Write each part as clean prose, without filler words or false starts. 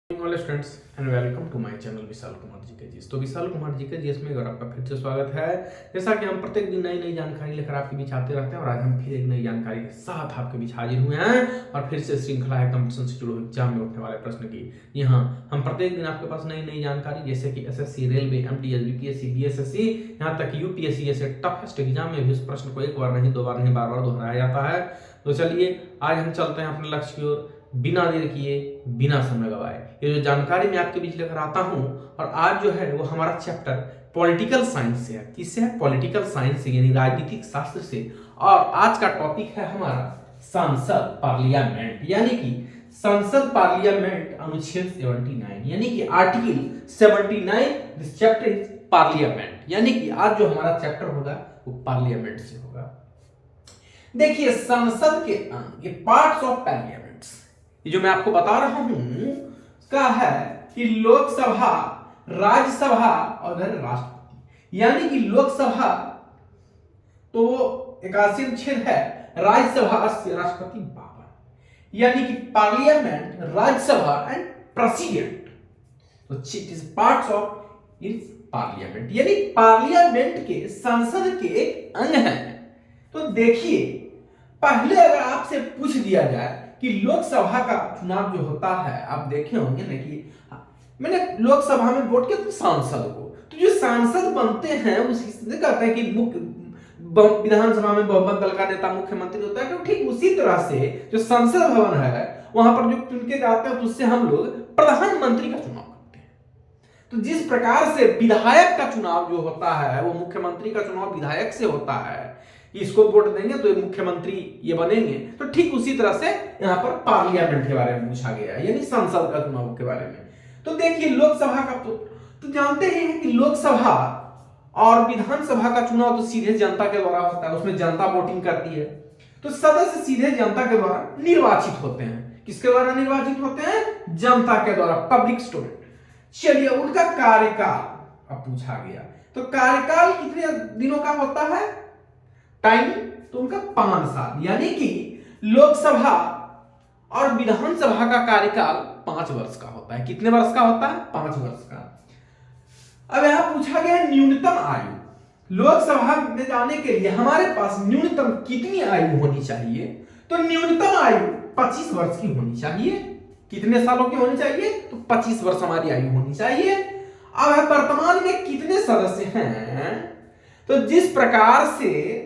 Hello students and welcome to my channel Vishal Kumar ji के GS. तो विशाल कुमार जी के जीएस में अगर आपका फिर से स्वागत है। जैसा कि हम प्रत्येक दिन नई नई जानकारी लेकर आपके बीच आते रहते हैं और आज हम फिर एक नई जानकारी के साथ आपके बीच हाजिर हुए हैं और फिर से श्रृंखला है कंपटीशन से जुड़े एग्जाम में उठने वाले प्रश्न की। जी हाँ, हम प्रत्येक दिन आपके पास नई नई जानकारी जैसे कि SSC, railway, MTS, BPSC, BSSC, यहाँ तक यूपीएससी जैसे टफेस्ट एग्जाम में भी उस प्रश्न को एक बार नहीं, दो बार नहीं, बार बार दोहराया जाता है। तो चलिए आज हम चलते हैं अपने लक्ष्य की ओर बिना देर किए, बिना समय गवाए। ये जो जानकारी मैं आपके बीच लेकर आता हूं और आज जो है वो हमारा चैप्टर पॉलिटिकल साइंस से है। किससे है? पॉलिटिकल साइंस से, यानी राजनीतिक शास्त्र से। और आज का टॉपिक है हमारा संसद, पार्लियामेंट, यानी कि संसद पार्लियामेंट अनुच्छेद 79, यानी कि article 79। This chapter is parliament, यानी कि आज जो हमारा चैप्टर होगा वो पार्लियामेंट से होगा। देखिए, संसद के अंग, ये पार्ट्स ऑफ पार्लियामेंट, ये जो मैं आपको बता रहा हूं का है कि लोकसभा, राज्यसभा और राष्ट्रपति। यानी कि लोकसभा तो 81 अनुच्छेद है, राज्यसभा 80, राष्ट्रपति 52। यानी कि पार्लियामेंट, राज्यसभा एंड प्रेसिडेंट, तो it is parts of in parliament, यानी पार्लियामेंट के, संसद के एक अंग है। तो देखिए, पहले अगर आपसे पूछ दिया जाए कि लोकसभा का चुनाव जो होता है, आप देखे होंगे ना कि मैंने लोकसभा में वोट किया तो सांसद को, तो जो सांसद बनते हैं उसी कहते हैं कि मुख्य विधानसभा में बहुमत दल का नेता मुख्यमंत्री होता है। तो ठीक उसी तरह से जो संसद भवन है वहां पर जो चुन के जाते हैं तो उससे हम लोग प्रधानमंत्री का चुनाव करते हैं। तो जिस प्रकार से विधायक का चुनाव जो होता है वो मुख्यमंत्री का चुनाव विधायक से होता है, इसको वोट देंगे तो ये मुख्यमंत्री ये बनेंगे, तो ठीक उसी तरह से यहाँ पर पार्लियामेंट के बारे में पूछा गया है, यानी संसद का चुनाव के बारे में। तो देखिए, लोकसभा का तो जानते हैं कि लोकसभा और विधानसभा का चुनाव तो सीधे जनता के द्वारा होता है, उसमें जनता वोटिंग करती है। तो सदस्य सीधे जनता के द्वारा निर्वाचित होते हैं। किसके द्वारा निर्वाचित होते हैं? जनता के द्वारा, पब्लिक स्टूडेंट। चलिए, उनका कार्यकाल अब पूछा गया, तो कार्यकाल कितने दिनों का होता है? टाइम तो उनका 5 साल, यानी कि लोकसभा और विधानसभा का कार्यकाल 5 वर्ष का होता है। कितने वर्ष का होता है? 5 वर्ष का। अब यहां पूछा गया न्यूनतम आयु। लोकसभा में जाने के लिए हमारे पास न्यूनतम कितनी आयु होनी चाहिए? तो न्यूनतम आयु 25 वर्ष की होनी चाहिए। कितने सालों की होनी चाहिए? तो 25 वर्ष हमारी आयु होनी चाहिए। अब वर्तमान में कितने सदस्य हैं? तो जिस प्रकार से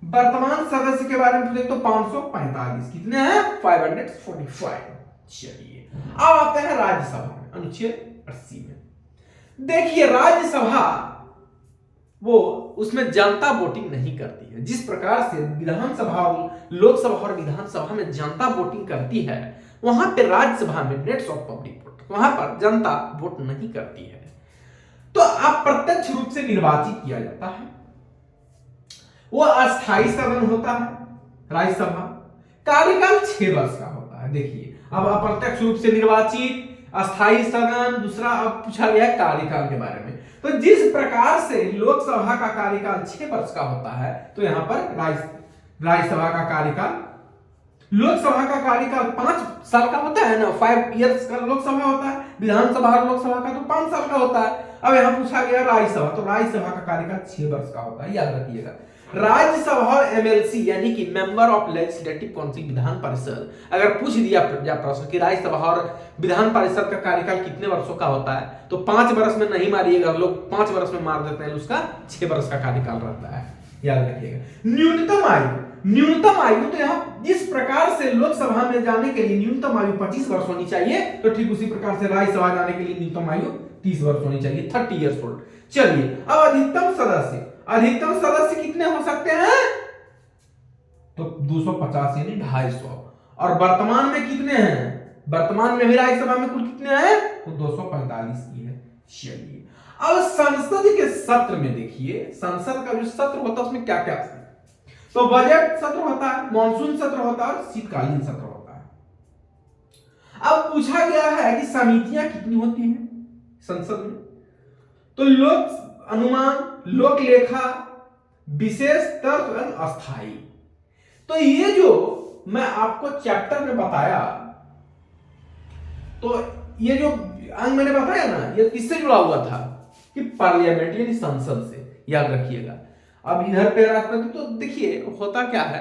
वर्तमान सदस्य के बारे में पूछे तो 545। कितने हैं? 545। चलिए, अब आते हैं राज्यसभा में, अनुच्छेद 80 में। देखिए, राज्यसभा वो उसमें जनता वोटिंग नहीं करती है। जिस प्रकार से विधानसभा, लोकसभा और विधानसभा में जनता वोटिंग करती है, वहां पे राज्यसभा में नेट्स ऑफ पब्लिक वोट, वहां पर जनता वोट नहीं करती है। तो अप्रत्यक्ष रूप से निर्वाचित किया जाता है। वो अस्थायी सदन होता है राज्यसभा, कार्यकाल 6 वर्ष का होता है। देखिए, अब अप्रत्यक्ष रूप से निर्वाचित, अस्थायी सदन, दूसरा अब पूछा गया है कार्यकाल के बारे में। तो जिस प्रकार से लोकसभा का कार्यकाल 6 वर्ष का होता है, तो यहां पर राज्यसभा का कार्यकाल, लोकसभा का कार्यकाल 5 साल का होता है ना, 5 इयर्स का लोकसभा होता है, विधानसभा और लोकसभा का तो 5 साल का होता है। अब यहां पूछा गया राज्यसभा, तो राज्यसभा का कार्यकाल 6 वर्ष का होता है, याद रखिएगा। राज्यसभा और एमएलसी, यानी कि member of legislative council, Vidhan Parishad, अगर पूछ दिया प्रश्न कि राज्यसभा और विधान परिषद का कार्यकाल कितने वर्षों का होता है, तो 5 वर्ष में नहीं मारिएगा, लोग 5 वर्ष में मार देते हैं, उसका 6 वर्ष का कार्यकाल रहता है, याद रखिएगा। न्यूनतम आयु, न्यूनतम आयु तो यहाँ जिस प्रकार से लोकसभा में जाने के लिए न्यूनतम आयु 25 वर्ष होनी चाहिए, तो ठीक उसी प्रकार से राज्यसभा जाने के लिए न्यूनतम आयु 30 वर्ष होनी चाहिए, 30 इयर्स ओल्ड। चलिए, अब अधिकतम सदस्य, अधिकतम सदस्य कितने हो सकते हैं? तो 250, यानी 250। और वर्तमान में कितने हैं? वर्तमान में भी राज्यसभा में कुल कितने हैं? तो 245 की है। चलिए, अब संसद के सत्र में देखिए, संसद का जो सत्र होता है उसमें क्या क्या है? तो बजट सत्र होता है, मॉनसून सत्र होता है और शीतकालीन सत्र होता है। अब पूछा गया है कि समितियां कितनी होती हैं संसद में? तो लोक अनुमान, लोक लेखा, विशेष तर्क एवं अस्थायी। तो ये जो मैं आपको चैप्टर में बताया, तो ये जो अंग मैंने बताया ना, ये किससे जुड़ा हुआ था कि पार्लियामेंट यानी संसद से, याद रखिएगा। अब इधर पे राष्ट्रपति, तो देखिए होता क्या है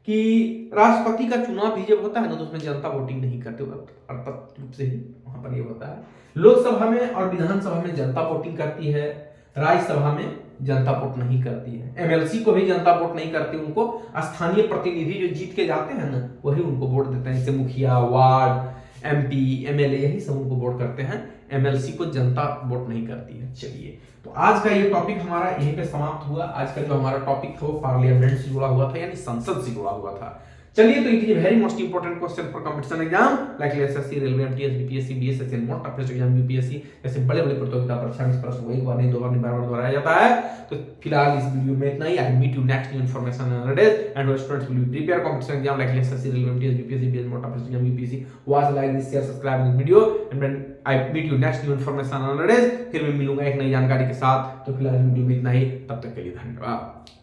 कि राष्ट्रपति का चुनाव भी जब होता है ना, तो उसमें जनता वोटिंग नहीं करते, अर्थात रूप से ही वहां पर ये होता है। लोकसभा में और विधानसभा में जनता वोटिंग करती है, राज्यसभा में जनता वोट नहीं करती है। एमएलसी को भी जनता वोट नहीं करती, उनको स्थानीय प्रतिनिधि जो जीत के जाते हैं ना, वही उनको वोट देते हैं, जैसे मुखिया, वार्ड, एमपी, एमएलए, यही सब उनको वोट करते हैं। एमएलसी को जनता वोट नहीं करती है। चलिए, तो आज का ये टॉपिक हमारा यहीं पे समाप्त हुआ। आज का जो हमारा टॉपिक था वो पार्लियामेंट से जुड़ा हुआ था, यानी संसद से जुड़ा हुआ था। चलिए, तो it is very most important question for competition exam like SSC, railway, MTS, BPSC, BSS and most of exam UPSC जैसे बड़े बड़े प्रतियोगिता परीक्षा में इस प्रश्न को एक बार नहीं, दो बार नहीं, बार बार दोहराया जाता है। तो फिलहाल इस वीडियो में इतना ही। I meet you next new information on days and students will be prepare competition exam like SSC, railway, MTS, BPSC, BS most of exam UPSC. Watch like this, share, subscribe this video and I meet you next new information on days. फिर मैं मिलूंगा एक नई जानकारी के साथ। तो फिलहाल वीडियो में इतना ही, तब तक के लिए धन्यवाद।